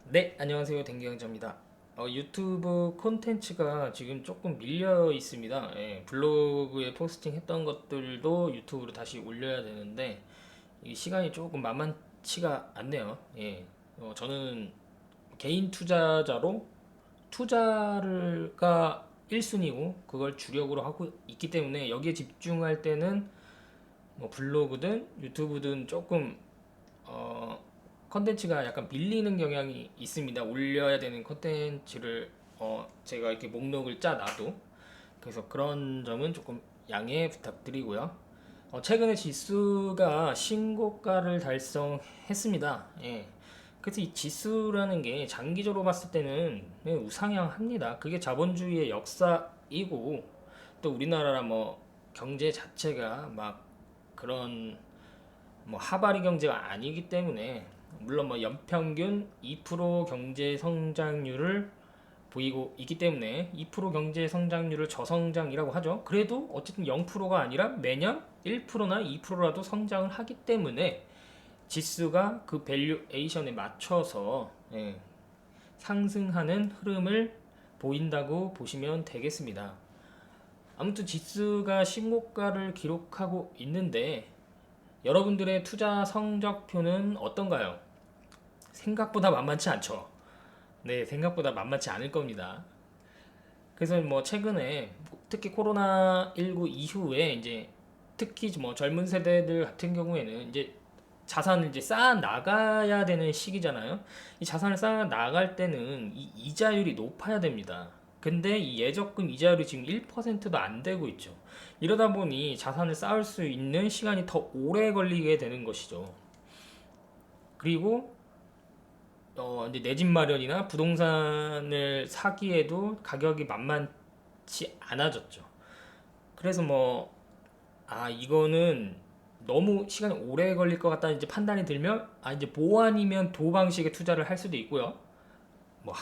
네, 안녕하세요. 댕경자입니다. 유튜브 콘텐츠가 지금 조금 밀려 있습니다. 예, 블로그에 포스팅 했던 것들도 유튜브로 다시 올려야 되는데, 이 시간이 조금 만만치가 않네요. 예, 저는 개인 투자자로 투자가 1순위고, 그걸 주력으로 하고 있기 때문에 여기에 집중할 때는 뭐 블로그든 유튜브든 조금 어, 컨텐츠가 약간 밀리는 경향이 있습니다. 올려야 되는 컨텐츠를 제가 이렇게 목록을 짜놔도 그래서 그런 점은 조금 양해 부탁드리고요. 최근에 지수가 신고가를 달성했습니다. 예. 그래서 이 지수라는 게 장기적으로 봤을 때는 우상향합니다. 그게 자본주의의 역사이고 또 우리나라 뭐 경제 자체가 막 그런 뭐 하바리 경제가 아니기 때문에 물론 뭐 연평균 2% 경제 성장률을 보이고 있기 때문에 2% 경제 성장률을 저성장이라고 하죠. 그래도 어쨌든 0%가 아니라 매년 1%나 2%라도 성장을 하기 때문에 지수가 그 밸류에이션에 맞춰서 상승하는 흐름을 보인다고 보시면 되겠습니다. 아무튼 지수가 신고가를 기록하고 있는데 여러분들의 투자 성적표는 어떤가요? 생각보다 만만치 않죠. 네, 생각보다 만만치 않을 겁니다. 그래서 뭐 최근에 특히 코로나19 이후에 이제 특히 뭐 젊은 세대들 같은 경우에는 이제 자산을 이제 쌓아 나가야 되는 시기잖아요. 이 자산을 쌓아 나갈 때는 이 이자율이 높아야 됩니다. 근데 이 예적금 이자율이 지금 1%도 안 되고 있죠. 이러다 보니 자산을 쌓을 수 있는 시간이 더 오래 걸리게 되는 것이죠. 그리고 이제 내 집 마련이나 부동산을 사기에도 가격이 만만치 않아졌죠. 그래서 뭐, 이거는 너무 시간이 오래 걸릴 것 같다는 이제 판단이 들면, 이제 뭐 아니면 도 방식의 투자를 할 수도 있고요. 뭐,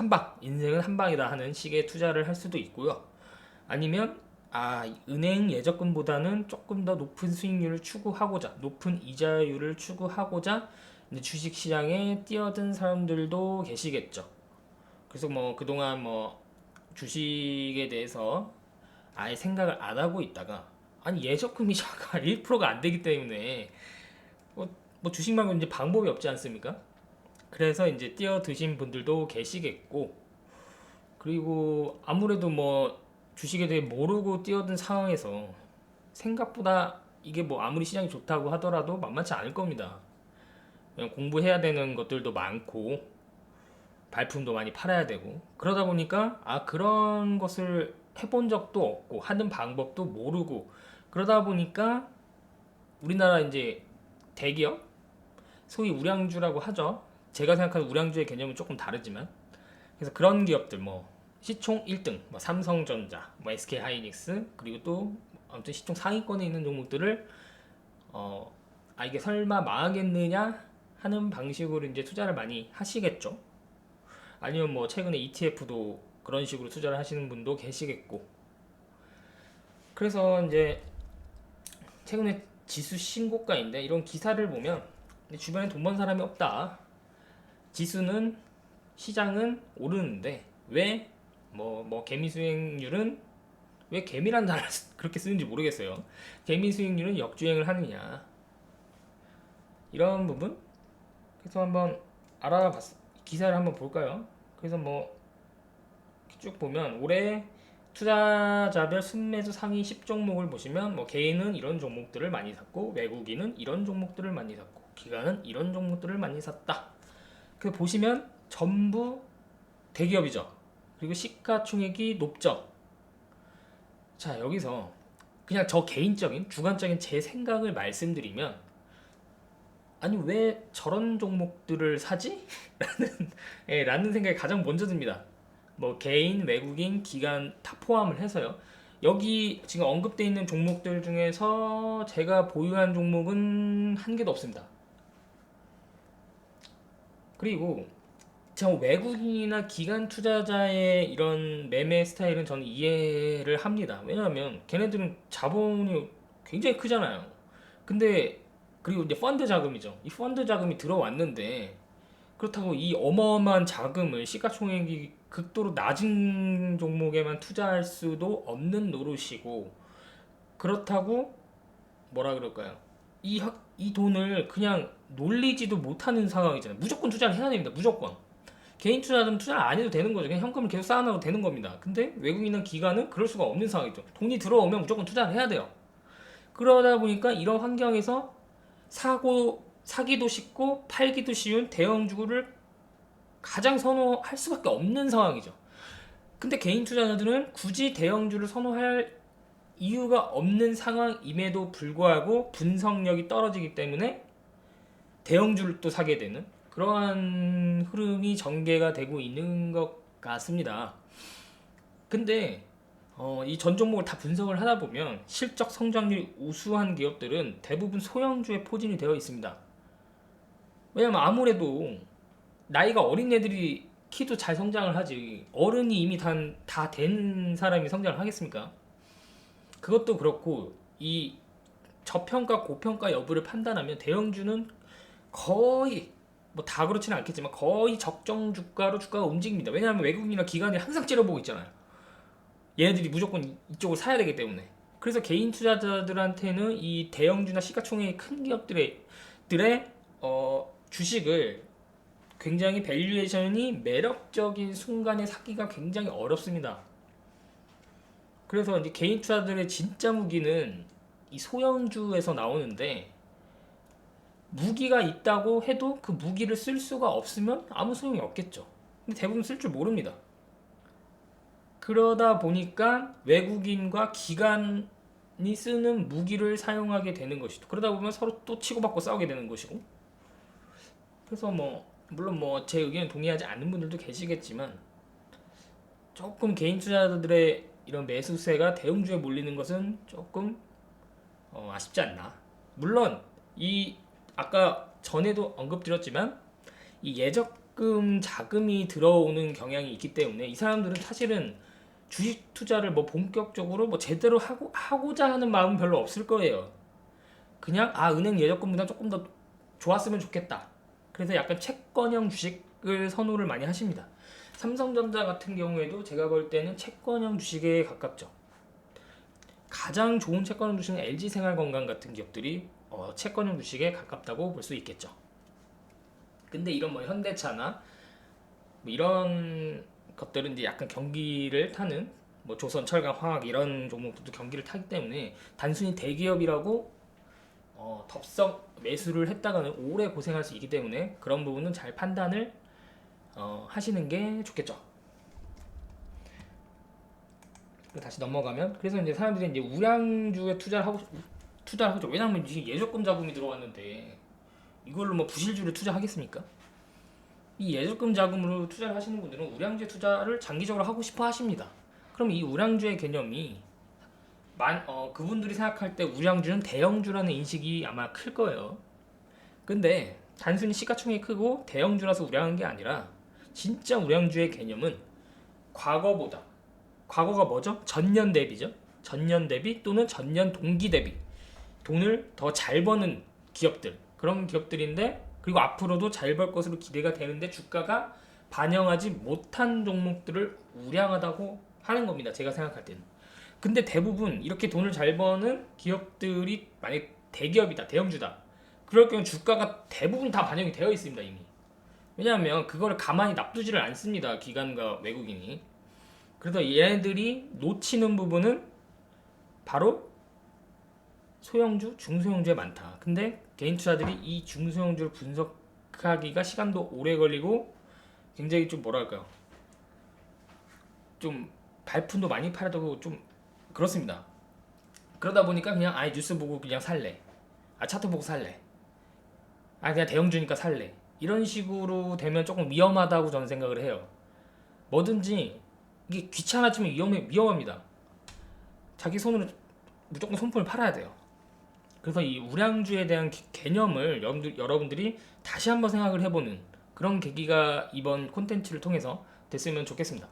인생은 한 방이다 하는 식의 투자를 할 수도 있고요. 아니면, 은행 예적금보다는 조금 더 높은 수익률을 추구하고자, 높은 이자율을 추구하고자 주식 시장에 뛰어든 사람들도 계시겠죠. 그래서 뭐 그동안 뭐 주식에 대해서 아예 생각을 안 하고 있다가 예적금 이자가 1%가 안 되기 때문에 뭐, 뭐 주식 말고 이제 방법이 없지 않습니까? 그래서 이제 뛰어드신 분들도 계시겠고 그리고 아무래도 뭐 주식에 대해 모르고 뛰어든 상황에서 생각보다 이게 뭐 아무리 시장이 좋다고 하더라도 만만치 않을 겁니다. 공부해야 되는 것들도 많고 발품도 많이 팔아야 되고 그러다 보니까 그런 것을 해본 적도 없고 하는 방법도 모르고 그러다 보니까 우리나라 이제 대기업 소위 우량주라고 하죠. 제가 생각하는 우량주의 개념은 조금 다르지만 그래서 그런 기업들 뭐 시총 1등 뭐 삼성전자 뭐 SK하이닉스 그리고 또 아무튼 시총 상위권에 있는 종목들을 이게 설마 망하겠느냐 하는 방식으로 이제 투자를 많이 하시겠죠. 아니면 뭐 최근에 ETF도 그런 식으로 투자를 하시는 분도 계시겠고. 그래서 이제 최근에 지수 신고가인데 이런 기사를 보면 주변에 돈 번 사람이 없다. 지수는 시장은 오르는데 왜 뭐 개미 수익률은 왜 개미란 단어를 그렇게 쓰는지 모르겠어요. 개미 수익률은 역주행을 하느냐 이런 부분 그래서 한번 기사를 한번 볼까요? 그래서 뭐 쭉 보면 올해 투자자별 순매수 상위 10종목을 보시면 뭐 개인은 이런 종목들을 많이 샀고 외국인은 이런 종목들을 많이 샀고 기관은 이런 종목들을 많이 샀다. 그 보시면 전부 대기업이죠. 그리고 시가총액이 높죠. 자 여기서 그냥 저 개인적인 주관적인 제 생각을 말씀드리면 왜 저런 종목들을 사지? 라는 생각이 가장 먼저 듭니다. 뭐 개인, 외국인, 기관 다 포함을 해서요. 여기 지금 언급되어 있는 종목들 중에서 제가 보유한 종목은 한 개도 없습니다. 그리고 저 외국인이나 기관 투자자의 이런 매매 스타일은 저는 이해를 합니다. 왜냐하면 걔네들은 자본이 굉장히 크잖아요. 근데 그리고 이제 펀드 자금이죠. 이 펀드 자금이 들어왔는데 그렇다고 이 어마어마한 자금을 시가총액이 극도로 낮은 종목에만 투자할 수도 없는 노릇이고, 그렇다고 뭐라 그럴까요? 이 돈을 그냥 놀리지도 못하는 상황이잖아요. 무조건 투자를 해야 됩니다. 무조건. 개인 투자는 투자를 안 해도 되는 거죠. 그냥 현금을 계속 쌓아놔도 되는 겁니다. 근데 외국인이나 기관은 그럴 수가 없는 상황이죠. 돈이 들어오면 무조건 투자를 해야 돼요. 그러다 보니까 이런 환경에서 사기도 쉽고 팔기도 쉬운 대형주를 가장 선호할 수밖에 없는 상황이죠. 근데 개인 투자자들은 굳이 대형주를 선호할 이유가 없는 상황임에도 불구하고 분석력이 떨어지기 때문에 대형주를 또 사게 되는 그러한 흐름이 전개가 되고 있는 것 같습니다. 근데 이 전 종목을 다 분석을 하다 보면 실적 성장률이 우수한 기업들은 대부분 소형주에 포진이 되어 있습니다. 왜냐면 아무래도 나이가 어린 애들이 키도 잘 성장을 하지, 어른이 이미 다 된 사람이 성장을 하겠습니까? 그것도 그렇고, 이 저평가 고평가 여부를 판단하면 대형주는 거의, 뭐 다 그렇지는 않겠지만 거의 적정 주가로 주가가 움직입니다. 왜냐하면 외국인이나 기관이 항상 째려보고 있잖아요. 얘네들이 무조건 이쪽을 사야 되기 때문에. 그래서 개인 투자자들한테는 이 대형주나 시가총액이 큰 기업들의 주식을 굉장히 밸류에이션이 매력적인 순간에 사기가 굉장히 어렵습니다. 그래서 이제 개인 투자들의 진짜 무기는 이 소형주에서 나오는데, 무기가 있다고 해도 그 무기를 쓸 수가 없으면 아무 소용이 없겠죠. 근데 대부분 쓸 줄 모릅니다. 그러다 보니까 외국인과 기관이 쓰는 무기를 사용하게 되는 것이죠. 그러다 보면 서로 또 치고받고 싸우게 되는 것이고. 그래서 물론 제 의견에 동의하지 않는 분들도 계시겠지만, 조금 개인 투자자들의 이런 매수세가 대형주에 몰리는 것은 조금 아쉽지 않나. 물론 이 아까 전에도 언급드렸지만 이 예적금 자금이 들어오는 경향이 있기 때문에 이 사람들은 사실은 주식 투자를 본격적으로 제대로 하고자 하는 마음은 별로 없을 거예요. 그냥 은행 예적금보다 조금 더 좋았으면 좋겠다. 그래서 약간 채권형 주식을 선호를 많이 하십니다. 삼성전자 같은 경우에도 제가 볼 때는 채권형 주식에 가깝죠. 가장 좋은 채권형 주식은 LG생활건강 같은 기업들이 채권형 주식에 가깝다고 볼 수 있겠죠. 근데 이런 현대차나 이런 것들은 이제 약간 경기를 타는 조선, 철강, 화학 이런 종목들도 경기를 타기 때문에 단순히 대기업이라고 덥석 매수를 했다가는 오래 고생할 수 있기 때문에 그런 부분은 잘 판단을 하시는 게 좋겠죠. 다시 넘어가면, 그래서 이제 사람들이 이제 우량주에 투자를 하죠. 왜냐하면 지금 예적금 자금이 들어왔는데 이걸로 부실주를 투자하겠습니까? 이 예적금 자금으로 투자를 하시는 분들은 우량주에 투자를 장기적으로 하고 싶어 하십니다. 그럼 이 우량주의 개념이 그분들이 생각할 때 우량주는 대형주라는 인식이 아마 클 거예요. 근데 단순히 시가총액이 크고 대형주라서 우량한 게 아니라 진짜 우량주의 개념은 과거가 뭐죠? 전년 대비죠. 전년 대비 또는 전년 동기 대비 돈을 더 잘 버는 기업들, 그런 기업들인데, 그리고 앞으로도 잘 벌 것으로 기대가 되는데 주가가 반영하지 못한 종목들을 우량하다고 하는 겁니다. 제가 생각할 때는. 근데 대부분 이렇게 돈을 잘 버는 기업들이 만약 대기업이다, 대형주다, 그럴 경우 주가가 대부분 다 반영이 되어 있습니다, 이미. 왜냐하면 그거를 가만히 놔두지를 않습니다, 기관과 외국인이. 그래서 얘네들이 놓치는 부분은 바로 소형주, 중소형주에 많다. 근데 개인 투자들이 이 중소형주를 분석하기가 시간도 오래 걸리고 굉장히 좀 좀 발품도 많이 팔아도 좀 그렇습니다. 그러다 보니까 그냥 뉴스 보고 그냥 살래, 차트 보고 살래, 그냥 대형주니까 살래, 이런 식으로 되면 조금 위험하다고 저는 생각을 해요. 뭐든지 이게 귀찮아지면 위험합니다. 자기 손으로 무조건 손품을 팔아야 돼요. 그래서 이 우량주에 대한 개념을 여러분들이 다시 한번 생각을 해보는 그런 계기가 이번 콘텐츠를 통해서 됐으면 좋겠습니다.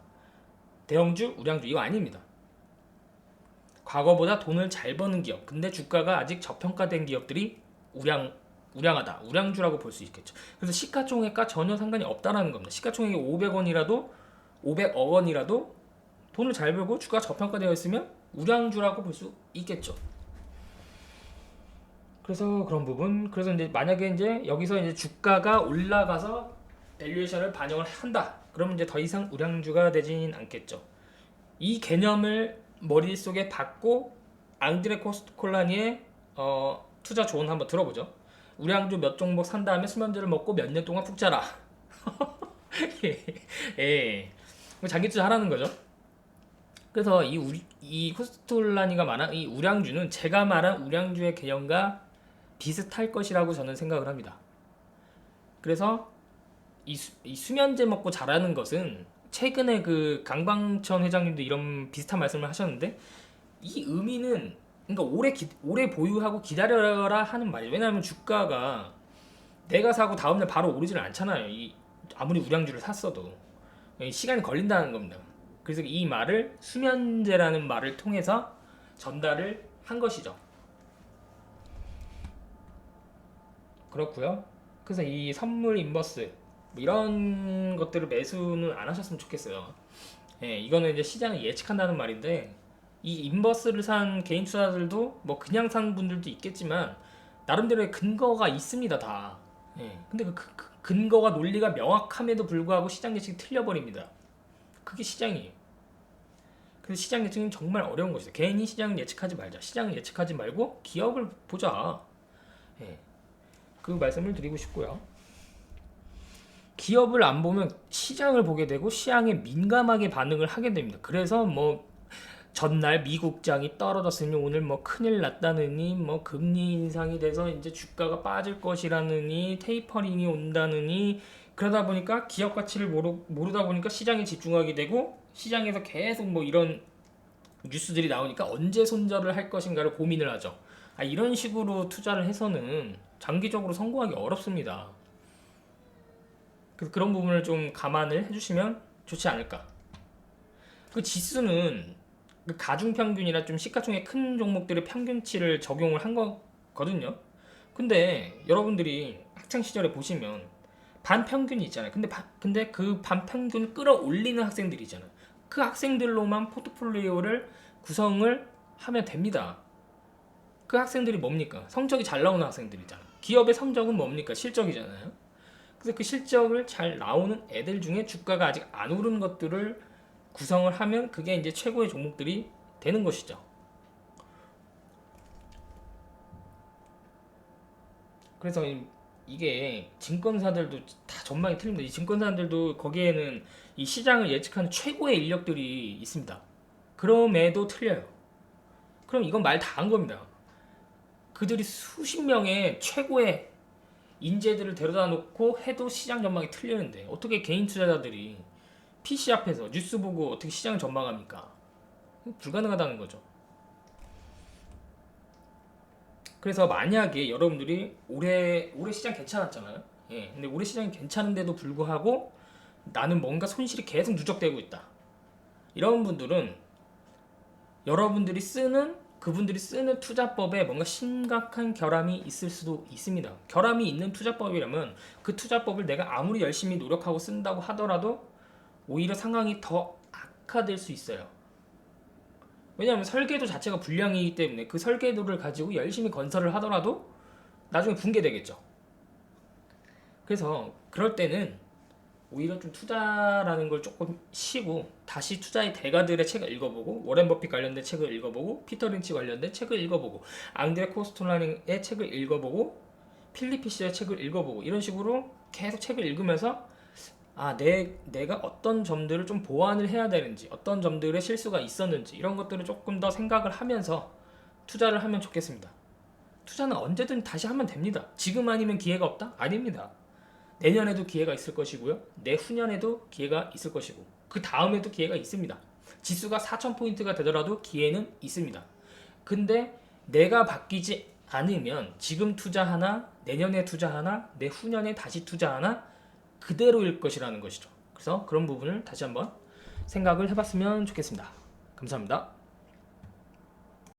대형주, 우량주 이거 아닙니다. 과거보다 돈을 잘 버는 기업, 근데 주가가 아직 저평가된 기업들이 우량하다, 우량주라고 볼 수 있겠죠. 그래서 시가총액과 전혀 상관이 없다라는 겁니다. 시가총액이 500원이라도 500억 원이라도 돈을 잘 벌고 주가 저평가되어 있으면 우량주라고 볼 수 있겠죠. 그래서 그런 부분. 그래서 이제 만약에 이제 여기서 이제 주가가 올라가서 밸류에이션을 반영을 한다. 그러면 이제 더 이상 우량주가 되진 않겠죠. 이 개념을 머릿속에 받고 앙드레 코스톨라니의 투자 조언 한번 들어보죠. 우량주 몇 종목 산 다음에 수면제를 먹고 몇 년 동안 푹 자라. 예. 자기 투자 하라는 거죠. 그래서 이 코스톨라니가 말한 이 우량주는 제가 말한 우량주의 개념과 비슷할 것이라고 저는 생각을 합니다. 그래서 이 수면제 먹고 자라는 것은 최근에 그 강방천 회장님도 이런 비슷한 말씀을 하셨는데 이 의미는 그러니까 오래 보유하고 기다려라 하는 말이에요. 왜냐하면 주가가 내가 사고 다음날 바로 오르지는 않잖아요. 아무리 우량주를 샀어도 시간이 걸린다는 겁니다. 그래서 이 말을 수면제라는 말을 통해서 전달을 한 것이죠. 그렇고요. 그래서 이 선물 인버스 이런 것들을 매수는 안 하셨으면 좋겠어요. 예, 이거는 이제 시장을 예측한다는 말인데 이 인버스를 산 개인 투자자들도 뭐 그냥 산 분들도 있겠지만 나름대로의 근거가 있습니다 다. 예, 근데 그 근거가 논리가 명확함에도 불구하고 시장 예측이 틀려버립니다. 그게 시장이에요. 그래서 시장 예측은 정말 어려운 것이다. 괜히 시장을 예측하지 말자. 시장을 예측하지 말고 기업을 보자. 예, 그 말씀을 드리고 싶고요. 기업을 안 보면 시장을 보게 되고 시장에 민감하게 반응을 하게 됩니다. 그래서 뭐 전날 미국장이 떨어졌으니 오늘 뭐 큰일 났다느니 뭐 금리 인상이 돼서 이제 주가가 빠질 것이라느니 테이퍼링이 온다느니 그러다 보니까 기업 가치를 모르다 보니까 시장에 집중하게 되고 시장에서 계속 뭐 이런 뉴스들이 나오니까 언제 손절을 할 것인가를 고민을 하죠. 이런 식으로 투자를 해서는 장기적으로 성공하기 어렵습니다. 그래서 그런 부분을 좀 감안을 해주시면 좋지 않을까. 그 지수는 그 가중평균이나 좀 시가총액 큰 종목들의 평균치를 적용을 한 거거든요. 근데 여러분들이 학창시절에 보시면 반평균이 있잖아요. 근데 그 반평균을 끌어올리는 학생들이 있잖아요. 그 학생들로만 포트폴리오를 구성을 하면 됩니다. 그 학생들이 뭡니까? 성적이 잘 나오는 학생들이잖아요. 기업의 성적은 뭡니까? 실적이잖아요. 그래서 그 실적을 잘 나오는 애들 중에 주가가 아직 안 오른 것들을 구성을 하면 그게 이제 최고의 종목들이 되는 것이죠. 그래서 이게 증권사들도 다 전망이 틀립니다. 이 증권사들도 거기에는 이 시장을 예측하는 최고의 인력들이 있습니다. 그럼에도 틀려요. 그럼 이건 말 다 한 겁니다. 그들이 수십 명의 최고의 인재들을 데려다 놓고 해도 시장 전망이 틀리는데 어떻게 개인 투자자들이 PC 앞에서 뉴스 보고 어떻게 시장을 전망합니까? 불가능하다는 거죠. 그래서 만약에 여러분들이 올해 시장 괜찮았잖아요. 예, 근데 올해 시장이 괜찮은데도 불구하고 나는 뭔가 손실이 계속 누적되고 있다. 이런 분들은 그분들이 쓰는 투자법에 뭔가 심각한 결함이 있을 수도 있습니다. 결함이 있는 투자법이라면 그 투자법을 내가 아무리 열심히 노력하고 쓴다고 하더라도 오히려 상황이 더 악화될 수 있어요. 왜냐하면 설계도 자체가 불량이기 때문에 그 설계도를 가지고 열심히 건설을 하더라도 나중에 붕괴되겠죠. 그래서 그럴 때는 오히려 좀 투자라는 걸 조금 쉬고 다시 투자의 대가들의 책을 읽어보고 워렌 버핏 관련된 책을 읽어보고 피터 린치 관련된 책을 읽어보고 앙드레 코스톨라니의 책을 읽어보고 필립 피셔의 책을 읽어보고 이런 식으로 계속 책을 읽으면서 내가 어떤 점들을 좀 보완을 해야 되는지 어떤 점들의 실수가 있었는지 이런 것들을 조금 더 생각을 하면서 투자를 하면 좋겠습니다. 투자는 언제든 다시 하면 됩니다. 지금 아니면 기회가 없다? 아닙니다. 내년에도 기회가 있을 것이고요. 내후년에도 기회가 있을 것이고 그 다음에도 기회가 있습니다. 지수가 4,000포인트가 되더라도 기회는 있습니다. 근데 내가 바뀌지 않으면 지금 투자하나 내년에 투자하나 내후년에 다시 투자하나 그대로일 것이라는 것이죠. 그래서 그런 부분을 다시 한번 생각을 해봤으면 좋겠습니다. 감사합니다.